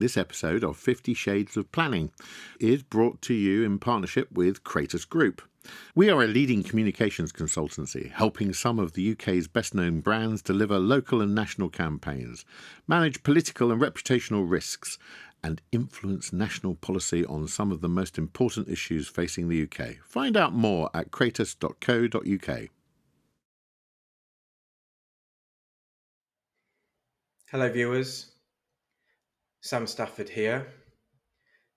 This episode of 50 Shades of Planning is brought to you in partnership with Kratos Group. We are a leading communications consultancy, helping some of the UK's best-known brands deliver local and national campaigns, manage political and reputational risks, and influence national policy on some of the most important issues facing the UK. Find out more at kratos.co.uk. Hello viewers, Sam Stafford here,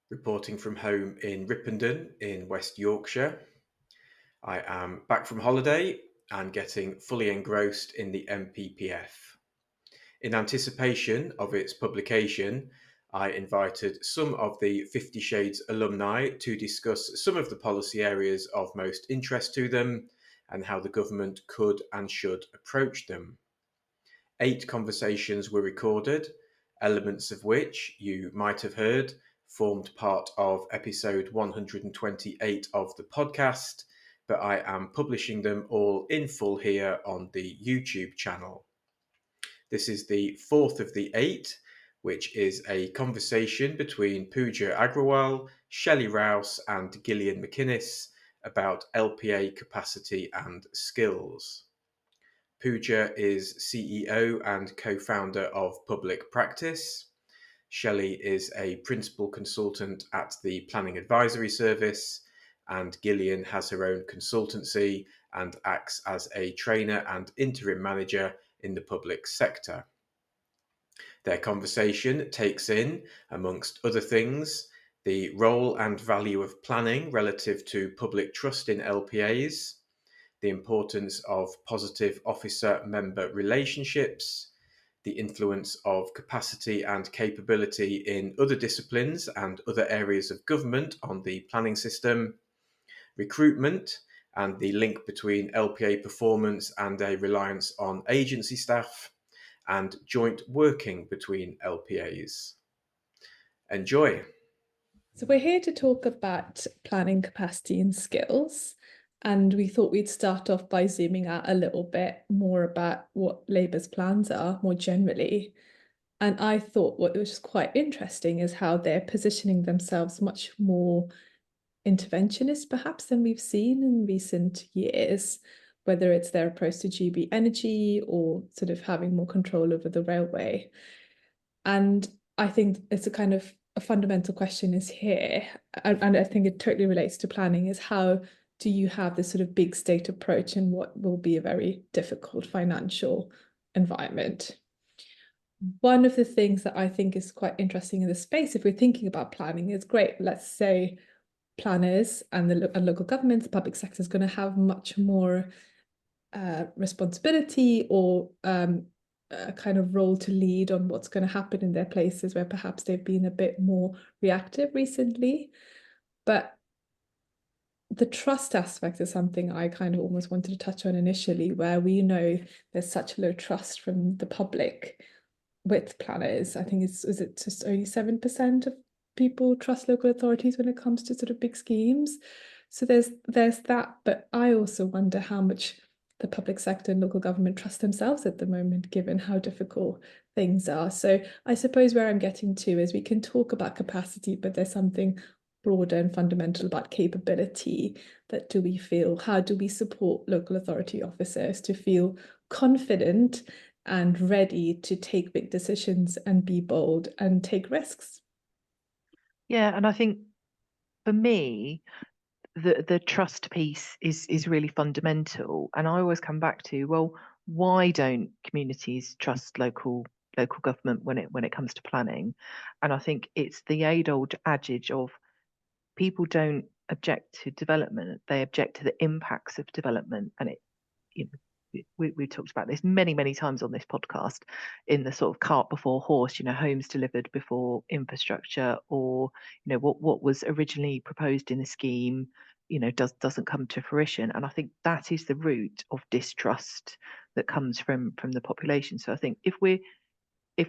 reporting from home in Ripponden in West Yorkshire. I am back from holiday and getting fully engrossed in the NPPF. In anticipation of its publication, I invited some of the 50 Shades alumni to discuss some of the policy areas of most interest to them and how the government could and should approach them. 8 conversations were recorded, elements of which you might have heard formed part of episode 128 of the podcast, but I am publishing them all in full here on the YouTube channel. This is the fourth of the 8, which is a conversation between Pooja Agrawal, Shelly, Rouse and Gilian Macinnes about LPA capacity and skills. Pooja is CEO and co-founder of Public Practice. Shelly is a principal consultant at the Planning Advisory Service, and Gillian has her own consultancy and acts as a trainer and interim manager in the public sector. Their conversation takes in, amongst other things, the role and value of planning relative to public trust in LPAs, the importance of positive officer-member relationships, the influence of capacity and capability in other disciplines and other areas of government on the planning system, recruitment and the link between LPA performance and a reliance on agency staff, and joint working between LPAs. Enjoy. So we're here to talk about planning capacity and skills. And we thought we'd start off by zooming out a little bit more about what Labour's plans are more generally. And I thought what was quite interesting is how they're positioning themselves much more interventionist, perhaps, than we've seen in recent years, whether it's their approach to GB energy or sort of having more control over the railway. And I think it's a fundamental question is here, and I think it totally relates to planning, is how do you have this sort of big state approach in what will be a very difficult financial environment? One of the things that I think is quite interesting in this space, if we're thinking about planning, is great. Let's say planners and local governments, the public sector is going to have much more responsibility or a kind of role to lead on what's going to happen in their places where perhaps they've been a bit more reactive recently. But the trust aspect is something I kind of almost wanted to touch on initially, where we know there's such low trust from the public with planners. I think is it just only 7% of people trust local authorities when it comes to sort of big schemes. So there's that, but I also wonder how much the public sector and local government trust themselves at the moment, given how difficult things are. So I suppose where I'm getting to is we can talk about capacity, but there's something broader and fundamental about capability. That how do we support local authority officers to feel confident and ready to take big decisions and be bold and take risks? Yeah, and I think for me, the trust piece is really fundamental. And I always come back to, well, why don't communities trust local government when it comes to planning? And I think it's the age-old adage of people don't object to development, they object to the impacts of development. And we talked about this many times on this podcast, in the sort of cart before horse, homes delivered before infrastructure, or what was originally proposed in the scheme doesn't come to fruition. And I think that is the root of distrust that comes from the population. So I think if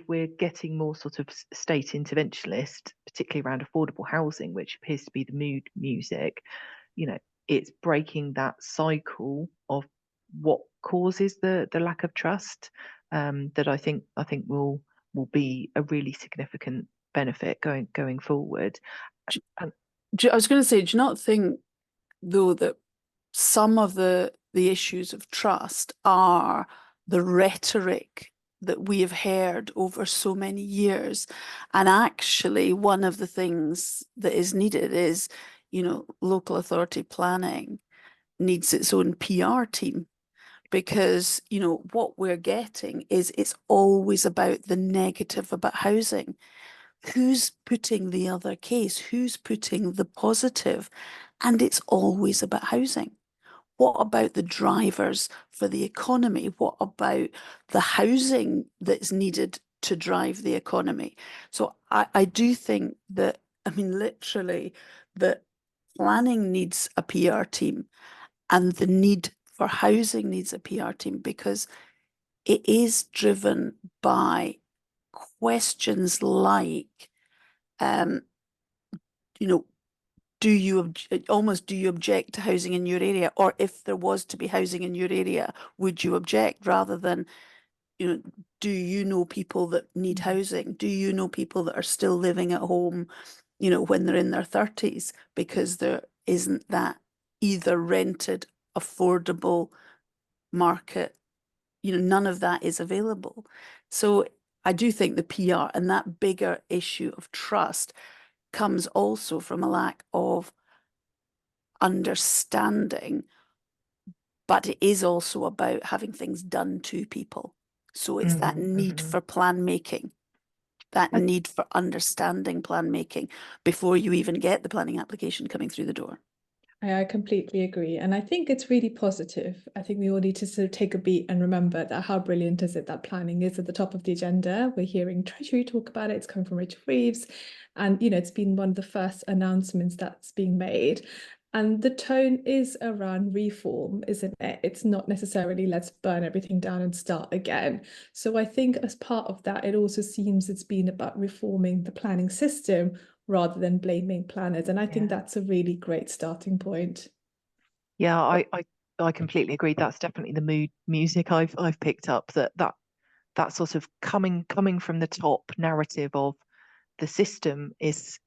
we're getting more sort of state interventionist, particularly around affordable housing, which appears to be the mood music, it's breaking that cycle of what causes the lack of trust, that I think will be a really significant benefit going forward. And I was going to say, do you not think, though, that some of the issues of trust are the rhetoric that we have heard over so many years? And actually, one of the things that is needed is, local authority planning needs its own PR team. Because, what we're getting is it's always about the negative about housing. Who's putting the other case? Who's putting the positive? And it's always about housing. What about the drivers for the economy? What about the housing that's needed to drive the economy? So I do think that, literally, that planning needs a PR team and the need for housing needs a PR team, because it is driven by questions like, do you object to housing in your area? Or if there was to be housing in your area, would you object? Rather than, do you know people that need housing? Do you know people that are still living at home, when they're in their 30s? Because there isn't that either rented, affordable market, none of that is available. So I do think the PR and that bigger issue of trust comes also from a lack of understanding, but it is also about having things done to people. So it's that need for plan making, that need for understanding plan making before you even get the planning application coming through the door. I completely agree. And I think it's really positive. I think we all need to sort of take a beat and remember that how brilliant is it that planning is at the top of the agenda. We're hearing Treasury talk about it. It's coming from Rachel Reeves. And, it's been one of the first announcements that's being made. And the tone is around reform, isn't it? It's not necessarily let's burn everything down and start again. So I think as part of that, it also seems it's been about reforming the planning system rather than blaming planners. And I think that's a really great starting point. Yeah, I completely agree. That's definitely the mood music I've picked up, that sort of coming from the top narrative of the system is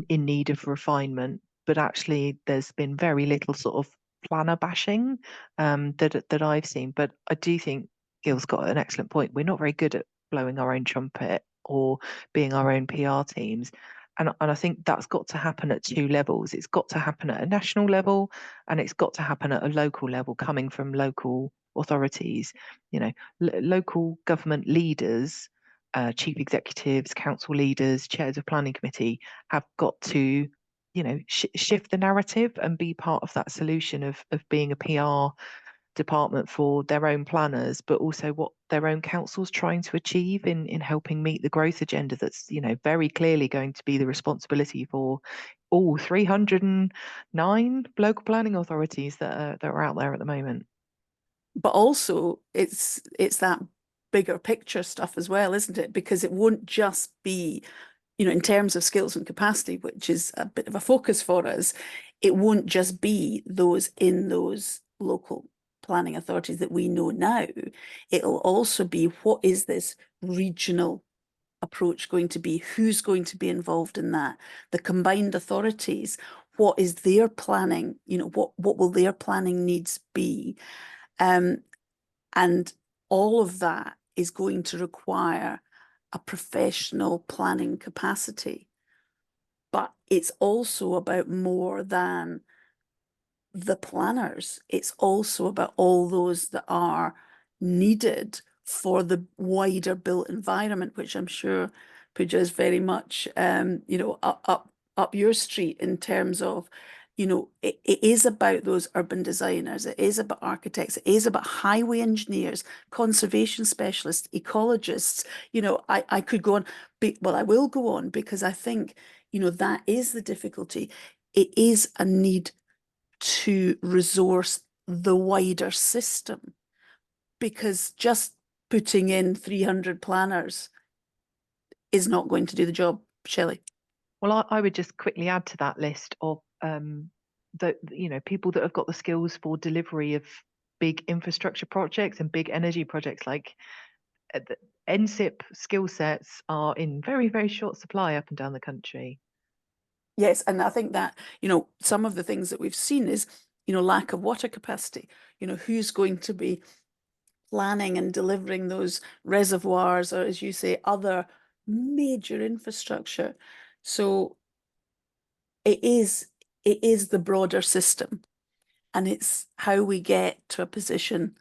in need of refinement, but actually there's been very little sort of planner bashing that I've seen. But I do think Gil's got an excellent point. We're not very good at blowing our own trumpet or being our own PR teams. And I think that's got to happen at two levels. It's got to happen at a national level, and it's got to happen at a local level, coming from local authorities. Local government leaders, chief executives, council leaders, chairs of planning committee have got to, shift the narrative and be part of that solution of being a PR department for their own planners, but also what their own council's trying to achieve in helping meet the growth agenda that's, very clearly going to be the responsibility for all 309 local planning authorities that are out there at the moment. But also it's that bigger picture stuff as well, isn't it? Because it won't just be, in terms of skills and capacity, which is a bit of a focus for us, it won't just be those in those local planning authorities that we know now. It'll also be, what is this regional approach going to be? Who's going to be involved in that? The combined authorities, what is their planning? What will their planning needs be? And all of that is going to require a professional planning capacity. But it's also about more than the planners. It's also about all those that are needed for the wider built environment, which I'm sure Pooja is very much, up your street in terms of, it is about those urban designers, it is about architects, it is about highway engineers, conservation specialists, ecologists. I could go on, well, I will go on, because I think, that is the difficulty. It is a need to resource the wider system, because just putting in 300 planners is not going to do the job. Shelley? Well, I would just quickly add to that list of people that have got the skills for delivery of big infrastructure projects and big energy projects. Like, the NSIP skill sets are in very, very short supply up and down the country. Yes, and I think that, some of the things that we've seen is, lack of water capacity. Who's going to be planning and delivering those reservoirs, or, as you say, other major infrastructure. So it is the broader system, and it's how we get to a position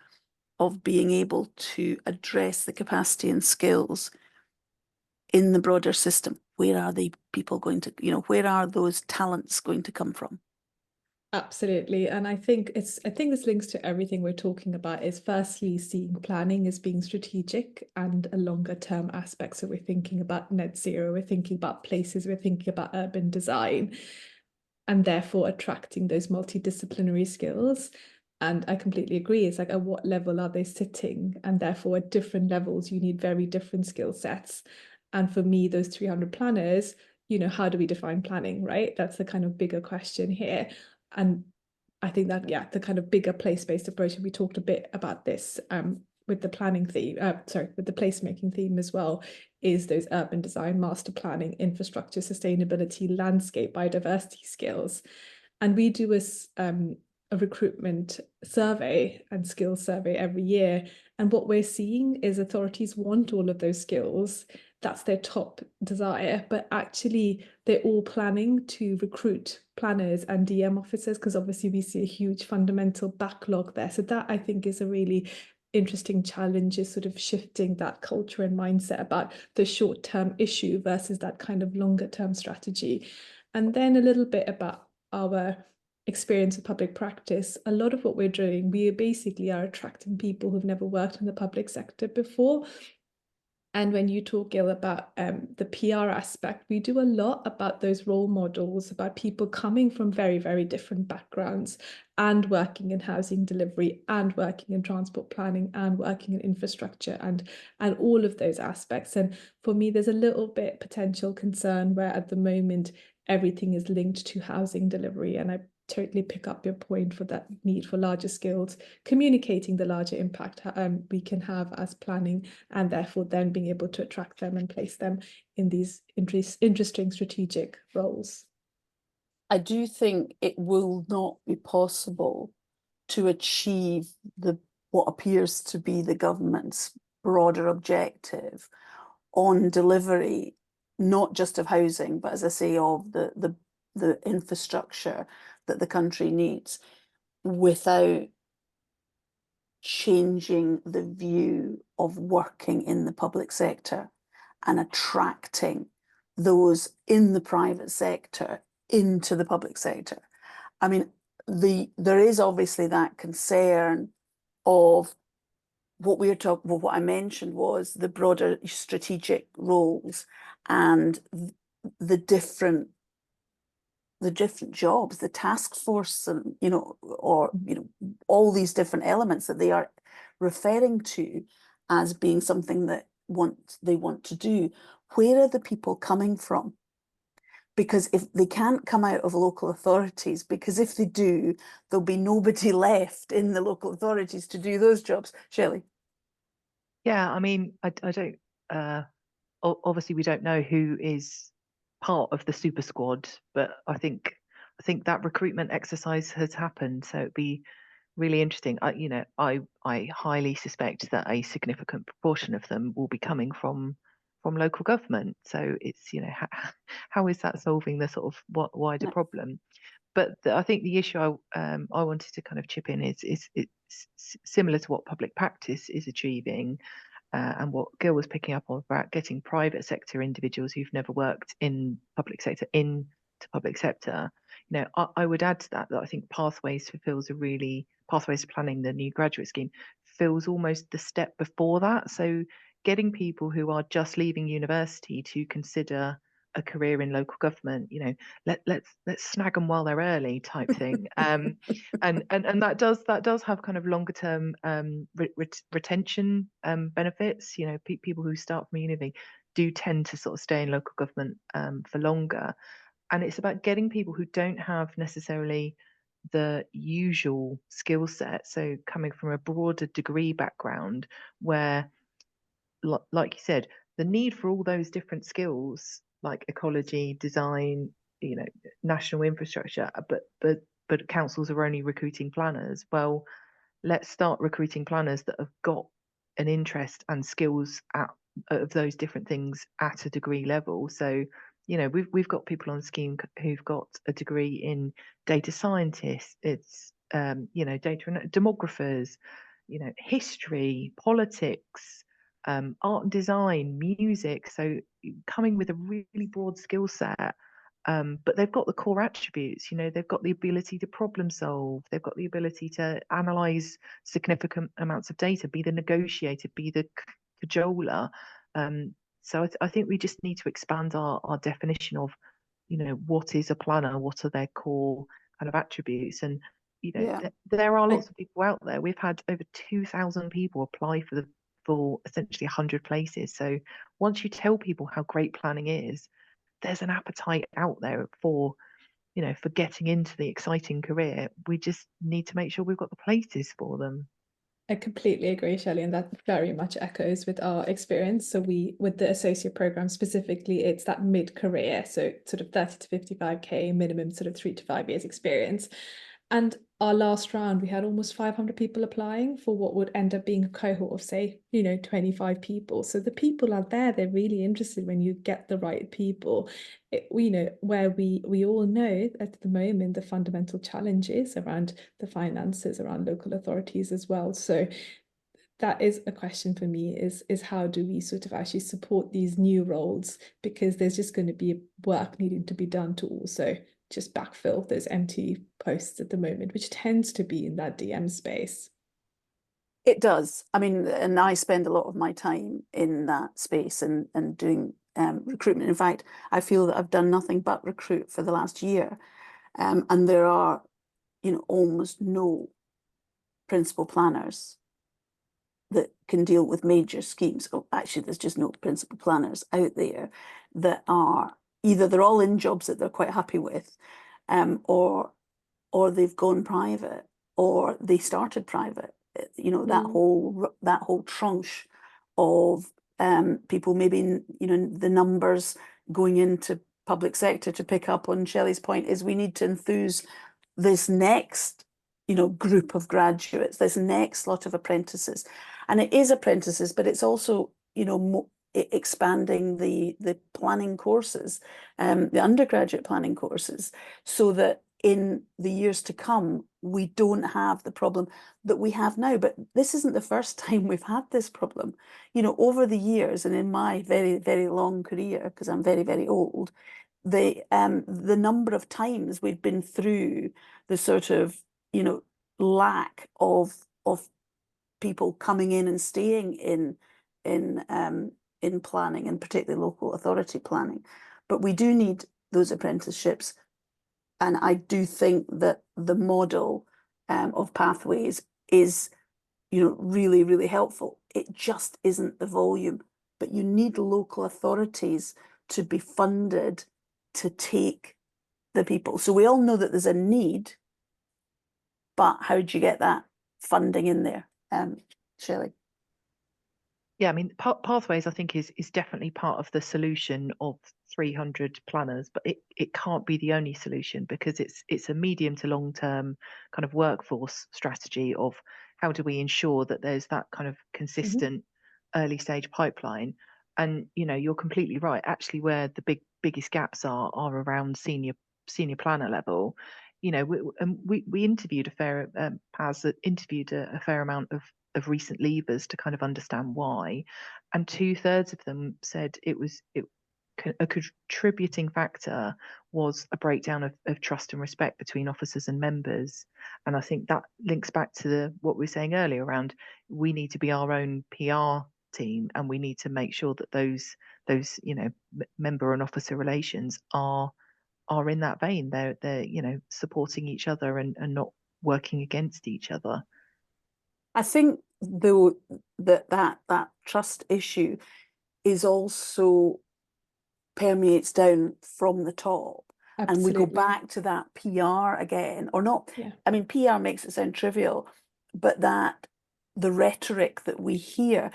of being able to address the capacity and skills in the broader system. Where are the people going to, where are those talents going to come from? Absolutely. And I think this links to everything we're talking about, is firstly seeing planning as being strategic and a longer term aspect. So we're thinking about net zero, we're thinking about places, we're thinking about urban design, and therefore attracting those multidisciplinary skills. And I completely agree. It's like, at what level are they sitting? And therefore at different levels, you need very different skill sets. And for me, those 300 planners, how do we define planning, right? That's the kind of bigger question here. And I think that, the kind of bigger place-based approach, and we talked a bit about this with the planning theme, with the placemaking theme as well, is those urban design, master planning, infrastructure, sustainability, landscape, biodiversity skills. And we do a recruitment survey and skills survey every year. And what we're seeing is authorities want all of those skills. That's their top desire, but actually they're all planning to recruit planners and DM officers, because obviously we see a huge fundamental backlog there. So that, I think, is a really interesting challenge, is sort of shifting that culture and mindset about the short-term issue versus that kind of longer-term strategy. And then a little bit about our experience of public practice. A lot of what we're doing, we basically are attracting people who've never worked in the public sector before. And when you talk, Gil, about the PR aspect, we do a lot about those role models, about people coming from very, very different backgrounds and working in housing delivery and working in transport planning and working in infrastructure and all of those aspects. And for me, there's a little bit potential concern where at the moment everything is linked to housing delivery. And I totally pick up your point for that need for larger skills, communicating the larger impact we can have as planning, and therefore then being able to attract them and place them in these interesting strategic roles. I do think it will not be possible to achieve what appears to be the government's broader objective on delivery, not just of housing, but, as I say, of the infrastructure that the country needs, without changing the view of working in the public sector and attracting those in the private sector into the public sector. I mean, there is obviously that concern of what I mentioned was the broader strategic roles and the different jobs, the task force, and all these different elements that they are referring to as being something that they want to do. Where are the people coming from? Because if they can't come out of local authorities, because if they do, there'll be nobody left in the local authorities to do those jobs. Shelley? Yeah, I mean, I don't, obviously we don't know who is part of the super squad, but I think that recruitment exercise has happened, so it'd be really interesting. I highly suspect that a significant proportion of them will be coming from local government. So it's, how is that solving the sort of wider problem? But I think the issue I wanted to kind of chip in is it's similar to what public practice is achieving. And what Gil was picking up on about getting private sector individuals who've never worked in public sector into public sector. I would add to that I think Pathways to Planning, the new graduate scheme, feels almost the step before that. So getting people who are just leaving university to consider a career in local government, let's snag them while they're early, type thing. And that does have kind of longer term retention benefits. People who start from uni do tend to sort of stay in local government for longer. And it's about getting people who don't have necessarily the usual skill set. So coming from a broader degree background where like you said, the need for all those different skills like ecology, design, national infrastructure, but councils are only recruiting planners. Well, let's start recruiting planners that have got an interest and skills of those different things at a degree level. So, we've got people on the scheme who've got a degree in data scientists, it's data demographers, history, politics, art and design, music. So coming with a really broad skill set. But they've got the core attributes, they've got the ability to problem solve, they've got the ability to analyze significant amounts of data, be the negotiator, be the cajoler. So I think we just need to expand our definition of, what is a planner, what are their core kind of attributes. And, there are lots of people out there. We've had over 2,000 people apply for essentially 100 places. So once you tell people how great planning is, there's an appetite out there for getting into the exciting career. We just need to make sure we've got the places for them. I completely agree, Shelly, and that very much echoes with our experience. So with the associate program specifically, it's that mid-career, so sort of 30 to 55k minimum, sort of 3 to 5 years experience. And our last round, we had almost 500 people applying for what would end up being a cohort of, say, 25 people. So the people are there, they're really interested when you get the right people. Where we all know at the moment the fundamental challenges around the finances, around local authorities as well. So that is a question for me, is how do we sort of actually support these new roles, because there's just going to be work needing to be done to also just backfill those empty posts at the moment, which tends to be in that DM space. It does. I mean, and I spend a lot of my time in that space and doing recruitment. In fact, I feel that I've done nothing but recruit for the last year. And there are, almost no principal planners that can deal with major schemes. Oh, actually, there's just no principal planners out there that are either they're all in jobs that they're quite happy with, or they've gone private, or they started private. That whole tranche of people, maybe the numbers going into public sector, to pick up on Shelley's point, is we need to enthuse this next group of graduates, this next lot of apprentices. And it is apprentices, but it's also expanding the planning courses, the undergraduate planning courses, so that in the years to come we don't have the problem that we have now. But this isn't the first time we've had this problem. Over the years, and in my very, very long career, because I'm very, very old, the number of times we've been through the sort of lack of people coming in and staying in planning, and particularly local authority planning. But we do need those apprenticeships, and I do think that the model of pathways is really, really helpful. It just isn't the volume, but you need local authorities to be funded to take the people. So we all know that there's a need, but how do you get that funding in there? Shelley? Yeah, I mean, pathways, I think, is definitely part of the solution of 300 planners, but it can't be the only solution, because it's a medium to long term kind of workforce strategy of how do we ensure that there's that kind of consistent early stage pipeline. And you're completely right. Actually, where the biggest gaps are around senior planner level. We interviewed a fair PAS that interviewed a fair amount of recent leavers to kind of understand why, and 2/3 of them said a contributing factor was a breakdown of trust and respect between officers and members. And I think that links back to what we were saying earlier around, we need to be our own PR team, and we need to make sure that those member and officer relations are in that vein. They're supporting each other and not working against each other. I think though that trust issue is also permeates down from the top. Absolutely. And we go back to that PR again, or not. Yeah. I mean, PR makes it sound trivial, but that the rhetoric that we hear,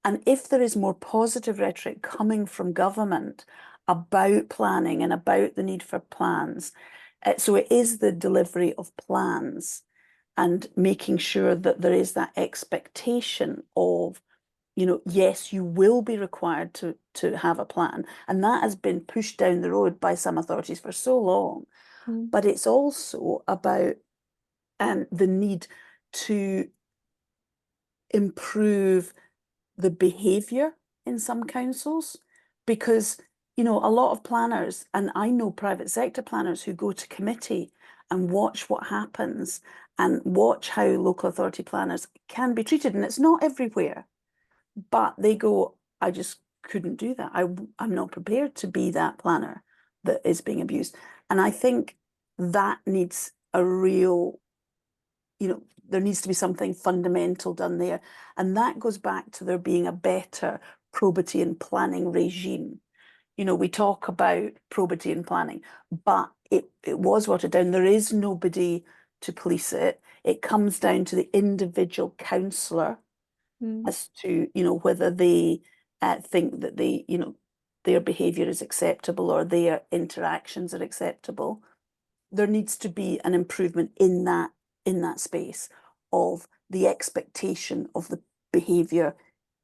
And if there is more positive rhetoric coming from government about planning and about the need for plans, so it is the delivery of plans and making sure that there is that expectation of, yes, you will be required to have a plan. And that has been pushed down the road by some authorities for so long. But it's also about the need to improve the behaviour in some councils, because a lot of planners, and I know private sector planners who go to committee and watch what happens and watch how local authority planners can be treated, and it's not everywhere, but they go, I just couldn't do that. I'm not prepared to be that planner that is being abused. And I think that needs a real, there needs to be something fundamental done there. And that goes back to there being a better probity and planning regime. We talk about probity and planning, but it was watered down. There is nobody to police it. It comes down to the individual councillor as to, whether they think that their behaviour is acceptable or their interactions are acceptable. There needs to be an improvement in that space of the expectation of the behaviour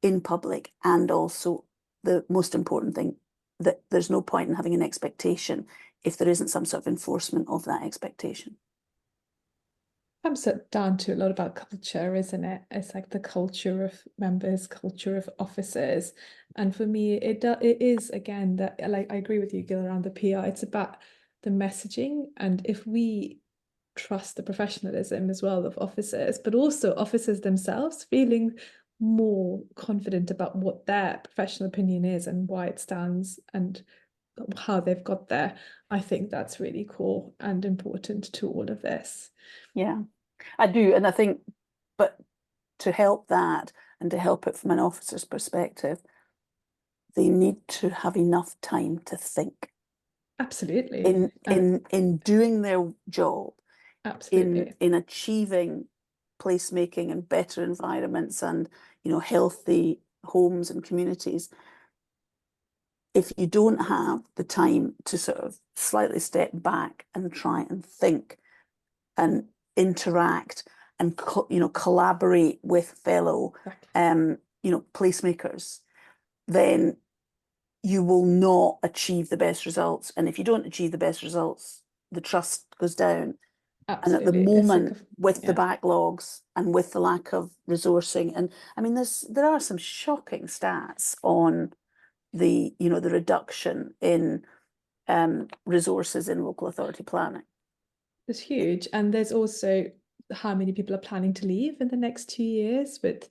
in public, and also the most important thing, that there's no point in having an expectation if there isn't some sort of enforcement of that expectation. Comes down to a lot about culture, isn't it? It's like the culture of members, culture of officers. And for me, it is, again, that, like, I agree with you, Gil, around the PR. It's about the messaging, and if we trust the professionalism as well of officers, but also officers themselves feeling more confident about what their professional opinion is and why it stands and how they've got there, I think that's really cool and important to all of this. Yeah, I do. And I think, but to help that and to help it from an officer's perspective, they need to have enough time to think. Absolutely. In doing their job, Absolutely. in achieving placemaking and better environments and healthy homes and communities. If you don't have the time to sort of slightly step back and try and think and interact and collaborate with fellow placemakers, then you will not achieve the best results. And if you don't achieve the best results, the trust goes down. Absolutely. And at the moment, with the backlogs and with the lack of resourcing, and I mean, there are some shocking stats on the reduction in resources in local authority planning. It's huge. And there's also how many people are planning to leave in the next 2 years. But,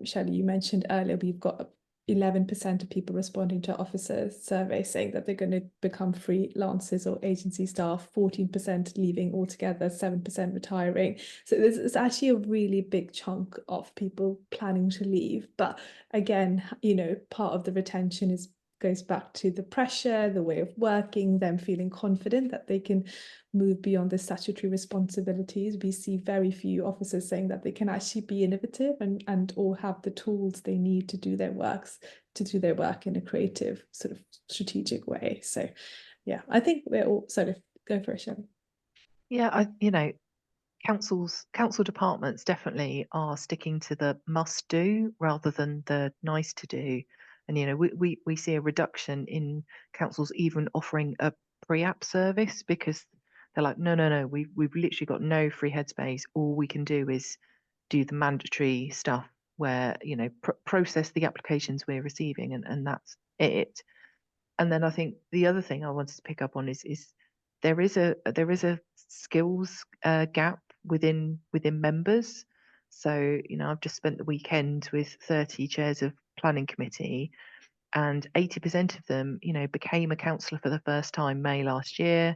Shelly, you mentioned earlier, we've got 11% of people responding to officers' survey saying that they're going to become freelancers or agency staff, 14% leaving altogether, 7% retiring. So it's actually a really big chunk of people planning to leave. But again, part of the retention goes back to the pressure, the way of working, them feeling confident that they can move beyond the statutory responsibilities. We see very few officers saying that they can actually be innovative and or have the tools they need to do their work in a creative, sort of strategic way. So yeah, I think we're all sort of go for it, Shelly. Yeah, council departments definitely are sticking to the must do rather than the nice to do. And we see a reduction in councils even offering a pre-app service, because they're like, no, we've literally got no free headspace. All we can do is do the mandatory stuff where process the applications we're receiving, and that's it. And then I think the other thing I wanted to pick up on is there is a skills gap within members. So I've just spent the weekend with 30 chairs of planning committee, and 80% of them became a councillor for the first time May last year.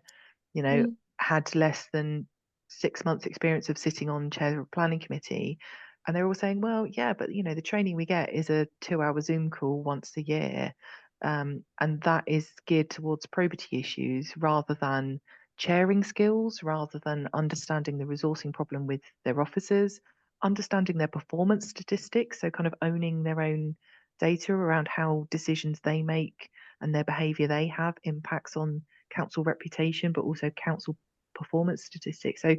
Had less than 6 months experience of sitting on chair of planning committee, and they're all saying, well, yeah, but the training we get is a 2-hour Zoom call once a year, and that is geared towards probity issues rather than chairing skills, rather than understanding the resourcing problem with their officers, understanding their performance statistics, so kind of owning their own data around how decisions they make and their behaviour they have impacts on council reputation, but also council performance statistics. So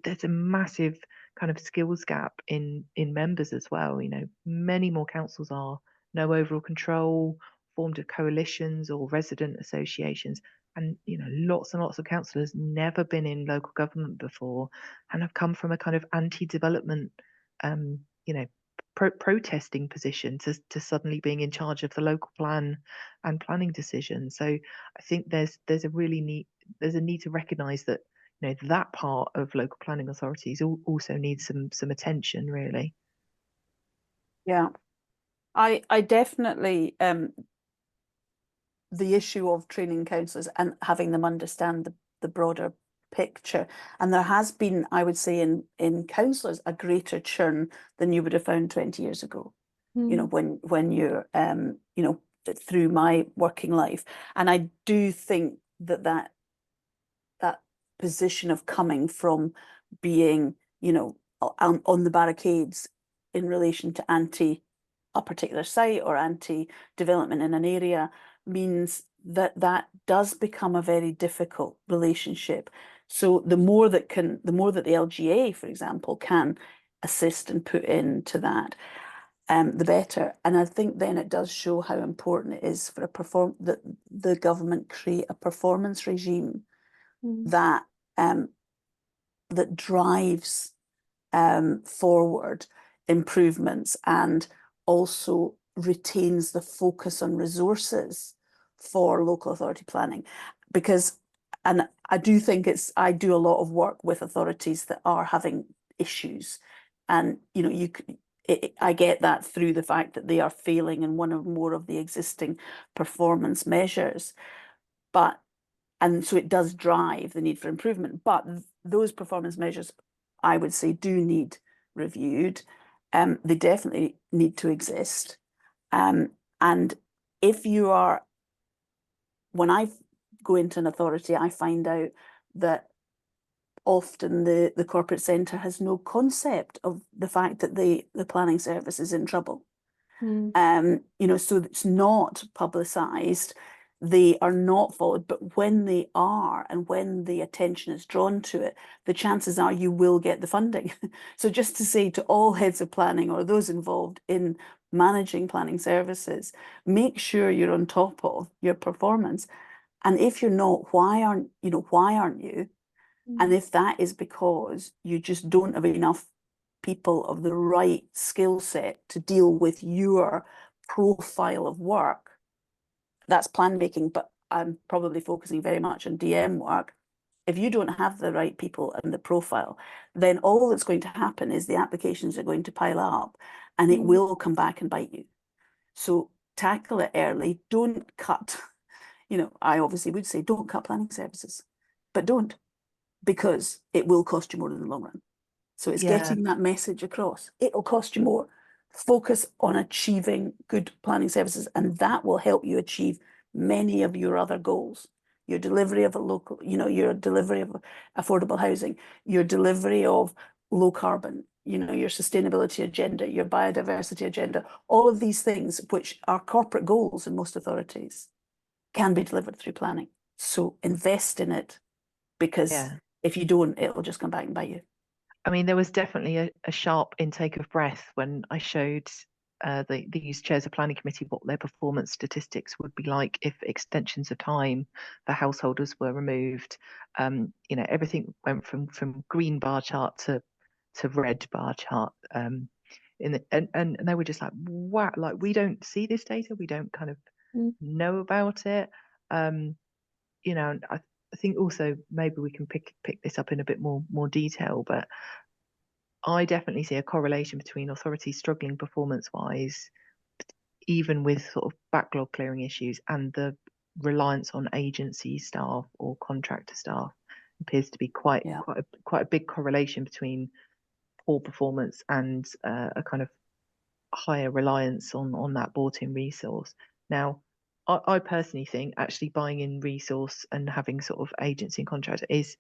there's a massive kind of skills gap in members as well. You know, many more councils are no overall control, formed of coalitions or resident associations. And, you know, lots and lots of councillors never been in local government before and have come from a kind of anti-development, you know, protesting position to suddenly being in charge of the local plan and planning decisions. So I think there's a need to recognise that, you know, that part of local planning authorities also needs some attention, really. Yeah, I definitely the issue of training councillors and having them understand the broader picture. And there has been, I would say, in councillors, a greater churn than you would have found 20 years ago. You know, when you're you know, through my working life. And I do think that position of coming from being, you know, on the barricades in relation to anti a particular site or anti-development in an area means that does become a very difficult relationship. So the more that the LGA, for example, can assist and put into that, the better. And I think then it does show how important it is for that the government create a performance regime that that drives forward improvements and also retains the focus on resources for local authority planning. Because, and I do think I do a lot of work with authorities that are having issues, and you know, I get that through the fact that they are failing in one or more of the existing performance measures, and so it does drive the need for improvement. But those performance measures, I would say, do need reviewed. They definitely need to exist. And if you are, when I go into an authority, I find out that often the corporate centre has no concept of the fact that the planning service is in trouble. You know, so it's not publicised. They are not followed, but when they are, and when the attention is drawn to it, the chances are you will get the funding. So just to say to all heads of planning or those involved in managing planning services, make sure you're on top of your performance. And if you're not, why aren't you? And if that is because you just don't have enough people of the right skill set to deal with your profile of work, that's plan making, but I'm probably focusing very much on DM work. If you don't have the right people and the profile, then all that's going to happen is the applications are going to pile up and it will come back and bite you. So tackle it early. Don't cut, you know, I obviously would say don't cut planning services, but don't, because it will cost you more in the long run. So it's getting that message across. It'll cost you more. Focus on achieving good planning services, and that will help you achieve many of your other goals. Your delivery of a local, you know, your delivery of affordable housing, your delivery of low carbon, you know, your sustainability agenda, your biodiversity agenda, all of these things, which are corporate goals in most authorities, can be delivered through planning. So invest in it, because if you don't, it'll just come back and bite you. I mean, there was definitely a sharp intake of breath when I showed these chairs of planning committee what their performance statistics would be like if extensions of time for householders were removed. You know, everything went from green bar chart to red bar chart. And they were just like, wow, like, we don't see this data, we don't kind of know about it. You know, I think also maybe we can pick this up in a bit more detail, but I definitely see a correlation between authorities struggling performance-wise, even with sort of backlog clearing issues, and the reliance on agency staff or contractor staff. Appears to be quite a big correlation between poor performance and a kind of higher reliance on that bought-in resource. Now, I personally think actually buying in resource and having sort of agency and contractor is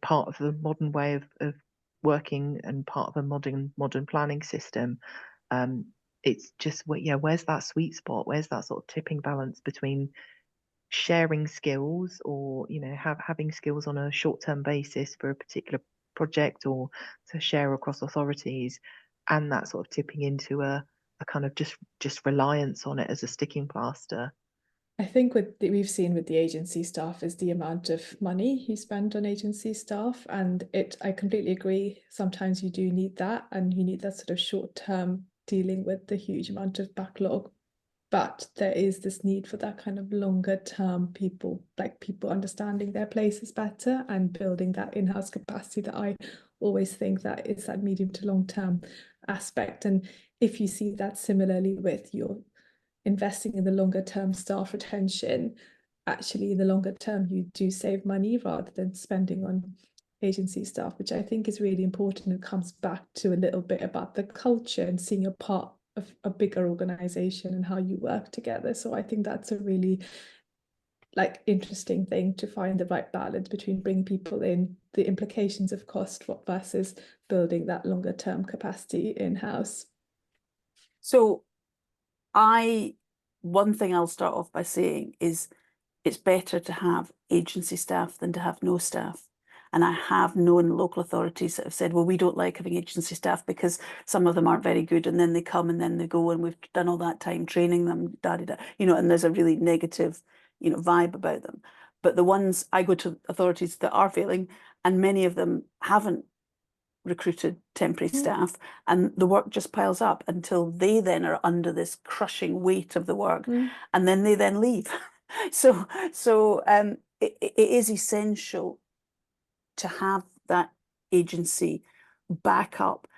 part of the modern way of working and part of a modern planning system, it's just, where's that sweet spot? Where's that sort of tipping balance between sharing skills, or having skills on a short-term basis for a particular project or to share across authorities, and that sort of tipping into a kind of just reliance on it as a sticking plaster. I think we've seen with the agency staff is the amount of money you spend on agency staff, and I completely agree. Sometimes you do need that, and you need that sort of short-term dealing with the huge amount of backlog. But there is this need for that kind of longer term people understanding their places better and building that in-house capacity that I always think that is that medium to long term aspect. And if you see that similarly with your investing in the longer term staff retention, actually in the longer term you do save money rather than spending on agency staff, which I think is really important and comes back to a little bit about the culture and seeing a part of a bigger organization and how you work together. So I think that's a really interesting thing, to find the right balance between bringing people in, the implications of cost versus building that longer term capacity in-house. So one thing I'll start off by saying is it's better to have agency staff than to have no staff. And I have known local authorities that have said, well, we don't like having agency staff because some of them aren't very good, and then they come and then they go, and we've done all that time training them, and there's a really negative, vibe about them. But the ones I go to authorities that are failing, and many of them haven't recruited temporary staff, and the work just piles up until they then are under this crushing weight of the work, and then they then leave. So it is essential to have that agency backup.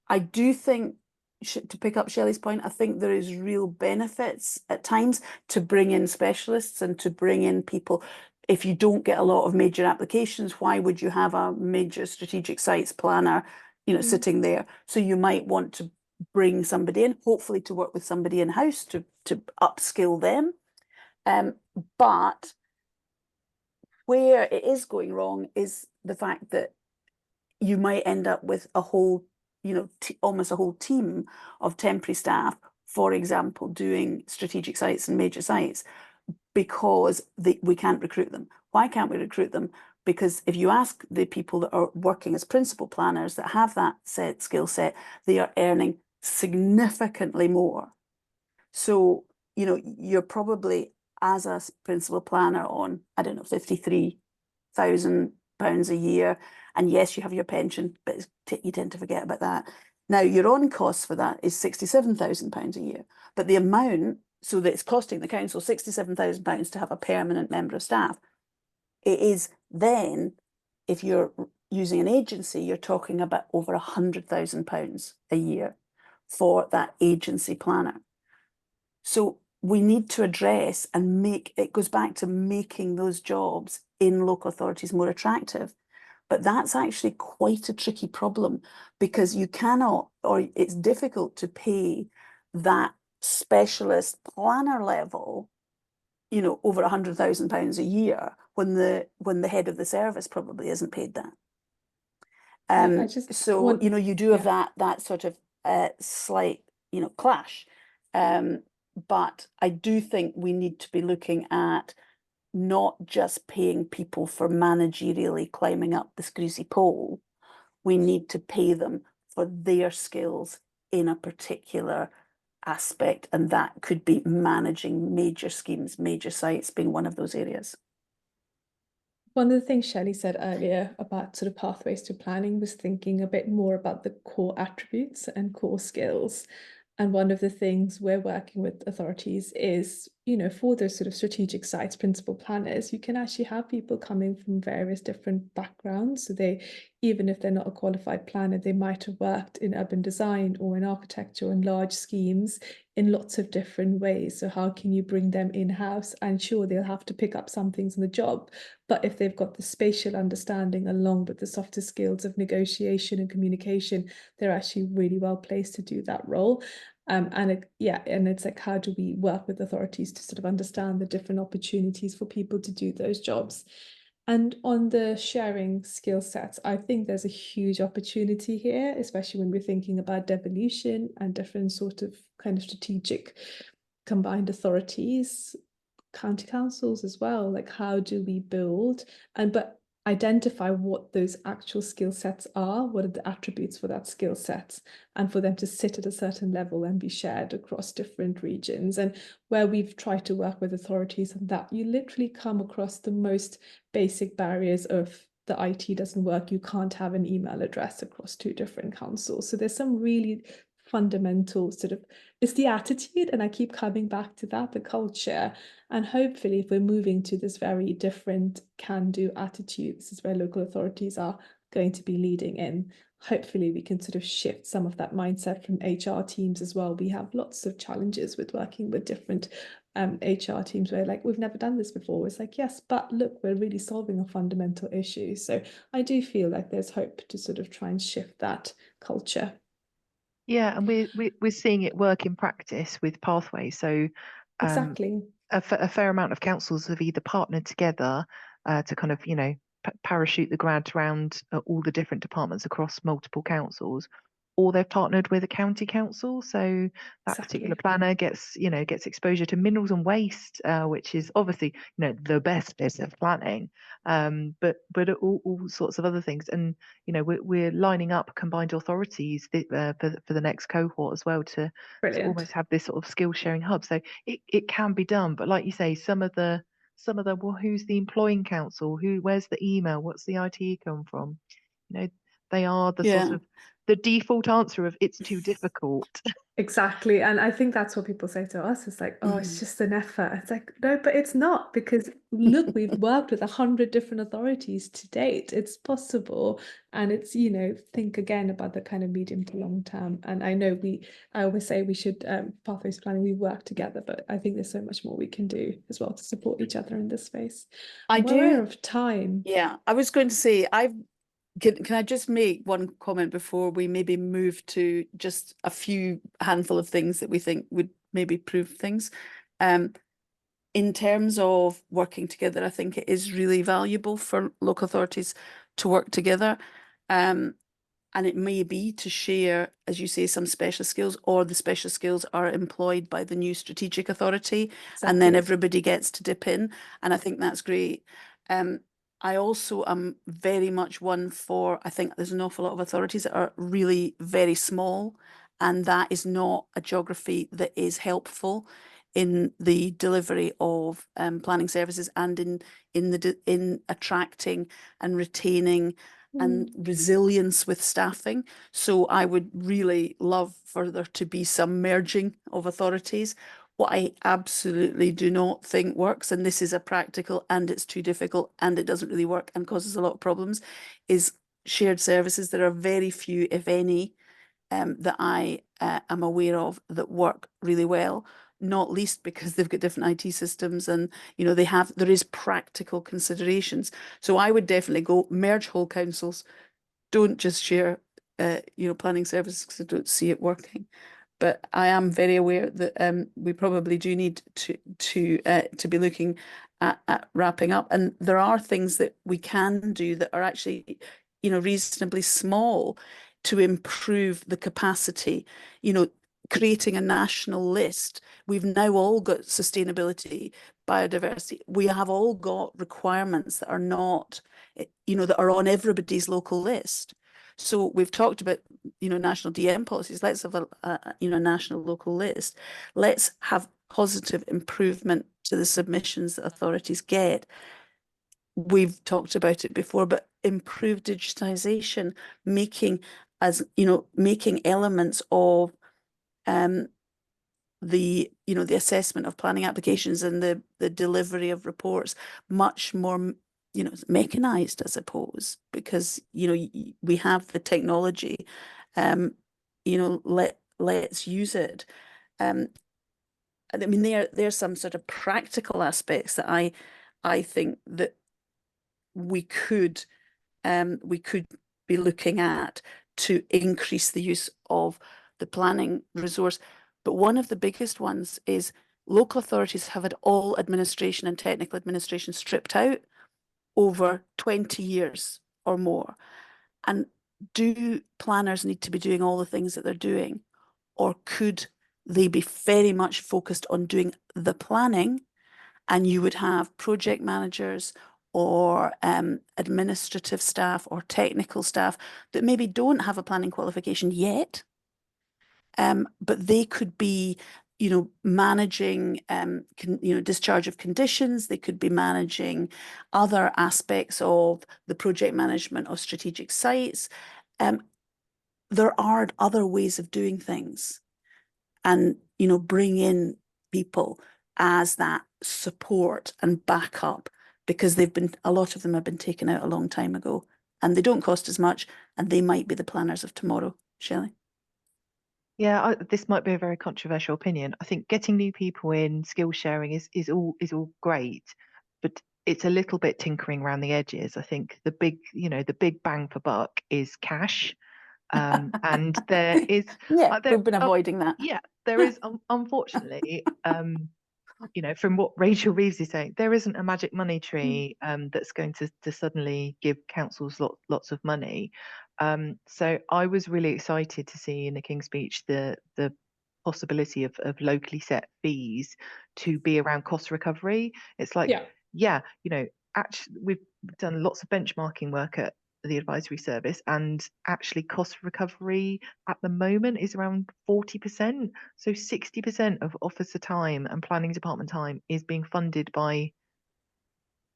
I do think, to pick up Shelley's point, I think there is real benefits at times to bring in specialists and to bring in people. If you don't get a lot of major applications, why would you have a major strategic sites planner, sitting there? So you might want to bring somebody in, hopefully to work with somebody in-house to upskill them. But where it is going wrong is the fact that you might end up with a whole, almost a whole team of temporary staff, for example, doing strategic sites and major sites, because we can't recruit them. Why can't we recruit them? Because if you ask the people that are working as principal planners that have that skill set, they are earning significantly more. So, you're probably, as a principal planner, on, I don't know, £53,000 a year. And yes, you have your pension, but you tend to forget about that. Now, your on cost for that is £67,000 a year. But the amount, so that it's costing the council £67,000 to have a permanent member of staff. It is then, if you're using an agency, you're talking about over £100,000 a year for that agency planner. So we need to address and it goes back to making those jobs in local authorities more attractive. But that's actually quite a tricky problem, because you cannot, or it's difficult to pay that specialist planner level, over £100,000 a year when the head of the service probably isn't paid that. You do have that sort of slight, clash. But I do think we need to be looking at not just paying people for managerially climbing up this greasy pole. We need to pay them for their skills in a particular aspect, and that could be managing major schemes, major sites being one of those areas. One of the things Shelley said earlier about sort of pathways to planning was thinking a bit more about the core attributes and core skills. And one of the things we're working with authorities is, for those sort of strategic sites, principal planners, you can actually have people coming from various different backgrounds. So even if they're not a qualified planner, they might have worked in urban design or in architecture and large schemes in lots of different ways. So how can you bring them in-house? And sure, they'll have to pick up some things in the job, but if they've got the spatial understanding along with the softer skills of negotiation and communication, they're actually really well placed to do that role. And it's like, how do we work with authorities to sort of understand the different opportunities for people to do those jobs? And on the sharing skill sets, I think there's a huge opportunity here, especially when we're thinking about devolution and different sort of kind of strategic combined authorities, county councils as well. Like, how do we build but identify what those actual skill sets are, what are the attributes for that skill set, and for them to sit at a certain level and be shared across different regions. And where we've tried to work with authorities on that, you literally come across the most basic barriers of the IT doesn't work, you can't have an email address across 2 different councils. So there's some really fundamental sort of, it's the attitude, and I keep coming back to that, the culture. And hopefully if we're moving to this very different can-do attitude, this is where local authorities are going to be leading in. Hopefully we can sort of shift some of that mindset from HR teams as well. We have lots of challenges with working with different HR teams where like, we've never done this before. It's like, yes, but look, we're really solving a fundamental issue. So I do feel like there's hope to sort of try and shift that culture. Yeah, and we're seeing it work in practice with Pathways. So Exactly. a fair amount of councils have either partnered together to kind of, parachute the grads around all the different departments across multiple councils, or they've partnered with a county council. So that particular planner gets exposure to minerals and waste, which is obviously, the best bit of planning, but all sorts of other things. And, we're lining up combined authorities for the next cohort as well to almost have this sort of skill sharing hub. So it can be done, but like you say, some of the well, who's the employing council? Where's the email? What's the IT come from? They are the sort of the default answer of it's too difficult. Exactly. And I think that's what people say to us. It's like, oh, it's just an effort. It's like, no, but it's not, because look, we've worked with 100 different authorities to date. It's possible. And it's, think again about the kind of medium to long term. And I know I always say we should, Pathways Planning, we work together, but I think there's so much more we can do as well to support each other in this space. We're aware of time. Yeah, I was going to say, can I just make one comment before we maybe move to just a handful of things that we think would maybe prove things? In terms of working together, I think it is really valuable for local authorities to work together. And it may be to share, as you say, some special skills, or the special skills are employed by the new strategic authority, and then everybody gets to dip in. And I think that's great. I also am very much one for, I think there's an awful lot of authorities that are really very small, and that is not a geography that is helpful in the delivery of planning services, and in attracting and retaining and resilience with staffing. So I would really love for there to be some merging of authorities. What I absolutely do not think works, and this is a practical, and it's too difficult, and it doesn't really work and causes a lot of problems, is shared services. There are very few, if any, that I am aware of that work really well, not least because they've got different IT systems, and there is practical considerations. So I would definitely go merge whole councils. Don't just share planning services, because I don't see it working. But I am very aware that we probably do need to be looking at wrapping up. And there are things that we can do that are actually, reasonably small to improve the capacity. Creating a national list. We've now all got sustainability, biodiversity. We have all got requirements that are not, that are on everybody's local list. So we've talked about, national DM policies. Let's have a national local list. Let's have positive improvement to the submissions that authorities get. We've talked about it before, but improved digitization, making elements of the assessment of planning applications and the delivery of reports much more mechanized, I suppose, because we have the technology. Let's use it. I mean, there's some sort of practical aspects that I think that we could be looking at to increase the use of the planning resource. But one of the biggest ones is local authorities have had all administration and technical administration stripped out. over 20 years or more. And do planners need to be doing all the things that they're doing? Or could they be very much focused on doing the planning, and you would have project managers or administrative staff or technical staff that maybe don't have a planning qualification yet, but they could be, managing, discharge of conditions. They could be managing other aspects of the project management of strategic sites. There are other ways of doing things, and, bring in people as that support and backup, because a lot of them have been taken out a long time ago, and they don't cost as much, and they might be the planners of tomorrow. Shelley? Yeah, this might be a very controversial opinion. I think getting new people in, skill sharing is all great, but it's a little bit tinkering around the edges. I think the big bang for buck is cash, and there is we've been avoiding that. Yeah, there is unfortunately, from what Rachel Reeves is saying, there isn't a magic money tree that's going to suddenly give councils lots of money. So I was really excited to see in the King's Speech the possibility of locally set fees to be around cost recovery. It's like, actually we've done lots of benchmarking work at the advisory service, and actually cost recovery at the moment is around 40%. So 60% of officer time and planning department time is being funded by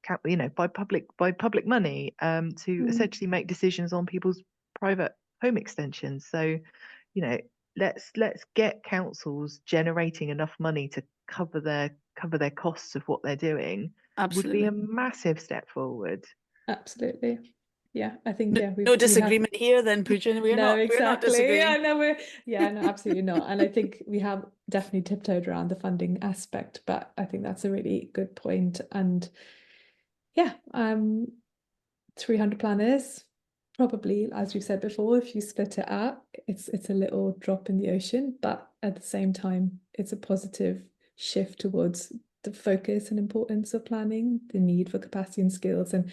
public money to essentially make decisions on people's private home extensions. So let's get councils generating enough money to cover their costs of what they're doing. Absolutely. Would be a massive step forward. Absolutely. Yeah, I think no disagreement here then, Pooja. We're not disagreeing. No, absolutely not. And I think we have definitely tiptoed around the funding aspect, but I think that's a really good point. And 300 planners, probably, as we've said before, if you split it up, it's a little drop in the ocean, but at the same time, it's a positive shift towards the focus and importance of planning, the need for capacity and skills. And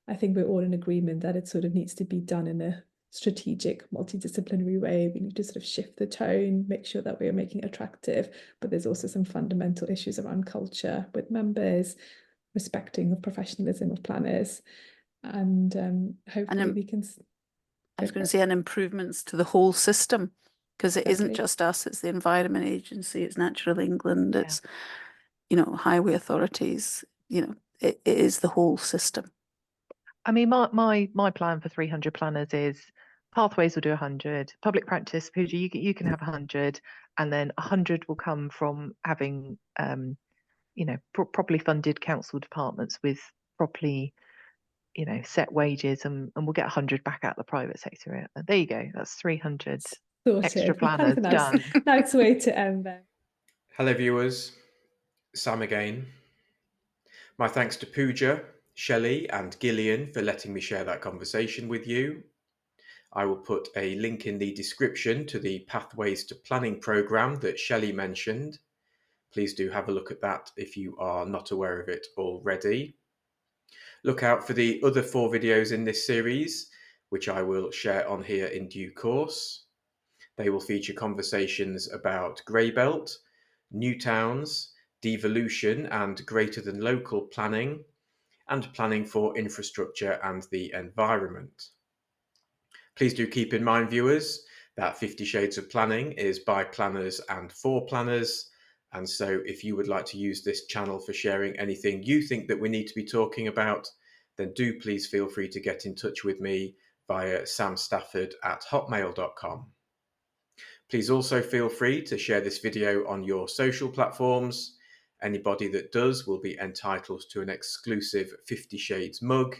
I think we're all in agreement that it sort of needs to be done in a strategic, multidisciplinary way. We need to sort of shift the tone, make sure that we are making it attractive, but there's also some fundamental issues around culture with members, respecting the professionalism of planners, and hopefully we can... I was going to say, and improvements to the whole system, because it isn't just us, it's the Environment Agency, it's Natural England, it's, highway authorities, it is the whole system. I mean, my plan for 300 planners is Pathways will do 100, public practice, Pooja, you can have 100, and then 100 will come from having, properly funded council departments with properly, set wages, and we'll get 100 back out the private sector. There you go. That's 300 extra planners done. Nice way to end there. Hello, viewers. Sam again. My thanks to Pooja, Shelly and Gillian for letting me share that conversation with you. I will put a link in the description to the Pathways to Planning programme that Shelly mentioned. Please do have a look at that if you are not aware of it already. Look out for the other 4 videos in this series, which I will share on here in due course. They will feature conversations about grey belt, new towns, devolution and greater than local planning, and planning for infrastructure and the environment. Please do keep in mind, viewers, that 50 Shades of Planning is by planners and for planners. And so if you would like to use this channel for sharing anything you think that we need to be talking about, then do please feel free to get in touch with me via samstafford@hotmail.com. Please also feel free to share this video on your social platforms. Anybody that does will be entitled to an exclusive 50 Shades mug,